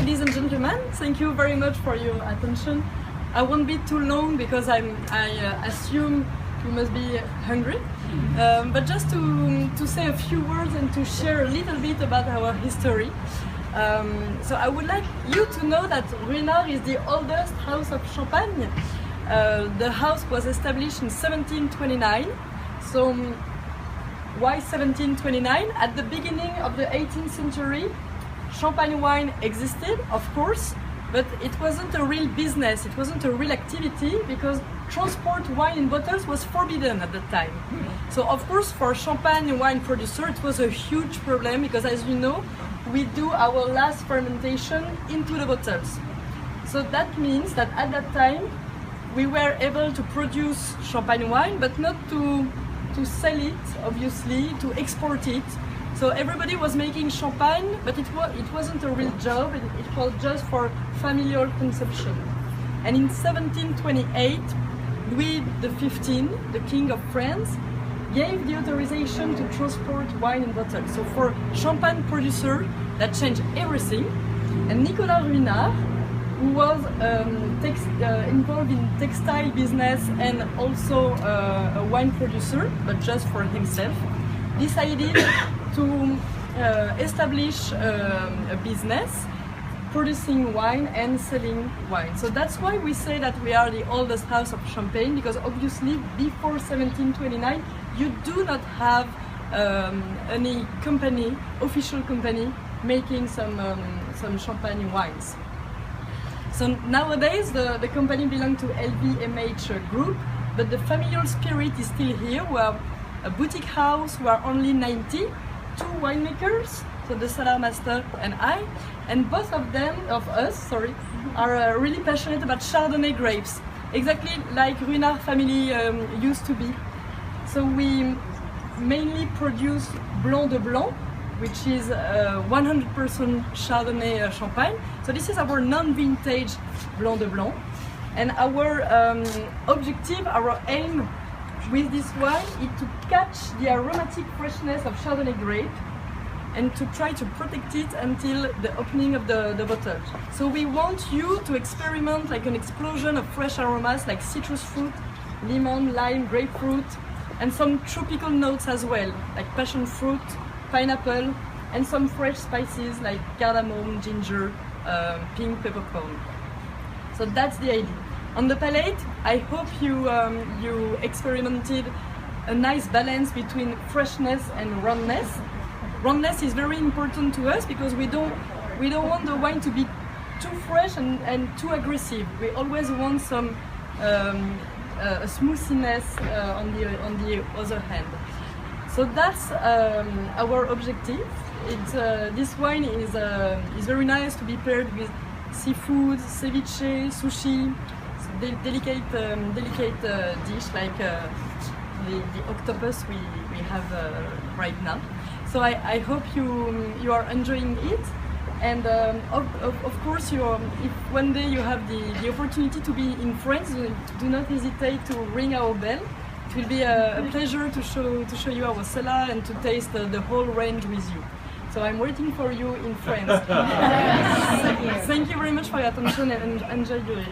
Ladies and gentlemen, thank you very much for your attention. I won't be too long because I assume you must be hungry. But just to say a few words and to share a little bit about our history. So I would like you to know that Ruinart is the oldest house of Champagne. The house was established in 1729. So why 1729? At the beginning of the 18th century, Champagne wine existed, of course, but it wasn't a real business, it wasn't a real activity because transport wine in bottles was forbidden at the time. So of course for Champagne wine producer it was a huge problem because, as you know, we do our last fermentation into the bottles. So that means that at that time we were able to produce Champagne wine, but not to sell it, obviously, to export it. So everybody was making champagne, but it wasn't a real job, it was just for familial consumption. And in 1728, Louis XV, the King of France, gave the authorization to transport wine in bottles. So for champagne producer, that changed everything. And Nicolas Ruinart, who was involved in textile business and also a wine producer, but just for himself, decided to establish a business producing wine and selling wine. So that's why we say that we are the oldest house of Champagne, because obviously before 1729 you do not have any company, official company, making some Champagne wines. So nowadays the company belongs to LVMH group, but the familial spirit is still here. We are a boutique house, we are only 90, 2 winemakers, so the cellar master and I, and both of us, are really passionate about Chardonnay grapes, exactly like Ruinart family used to be. So we mainly produce Blanc de Blanc, which is 100% Chardonnay Champagne. So this is our non-vintage Blanc de Blanc, and our objective, our aim with this wine is to catch the aromatic freshness of Chardonnay grape and to try to protect it until the opening of the bottle. So we want you to experiment like an explosion of fresh aromas like citrus fruit, lemon, lime, grapefruit, and some tropical notes as well, like passion fruit, pineapple, and some fresh spices like cardamom, ginger, pink peppercorn. So that's the idea. On the palate, I hope you experimented a nice balance between freshness and roundness. Roundness is very important to us because we don't want the wine to be too fresh and too aggressive. We always want some a smoothness on the other hand. So that's our objective. This wine is very nice to be paired with seafood, ceviche, sushi, delicate dish like the octopus we have right now. So I hope you are enjoying it, and of course if one day you have the opportunity to be in France, do not hesitate to ring our bell. It will be a pleasure to show you our cellar and to taste the whole range with you. So I'm waiting for you in France. Thank you very much for your attention and enjoy your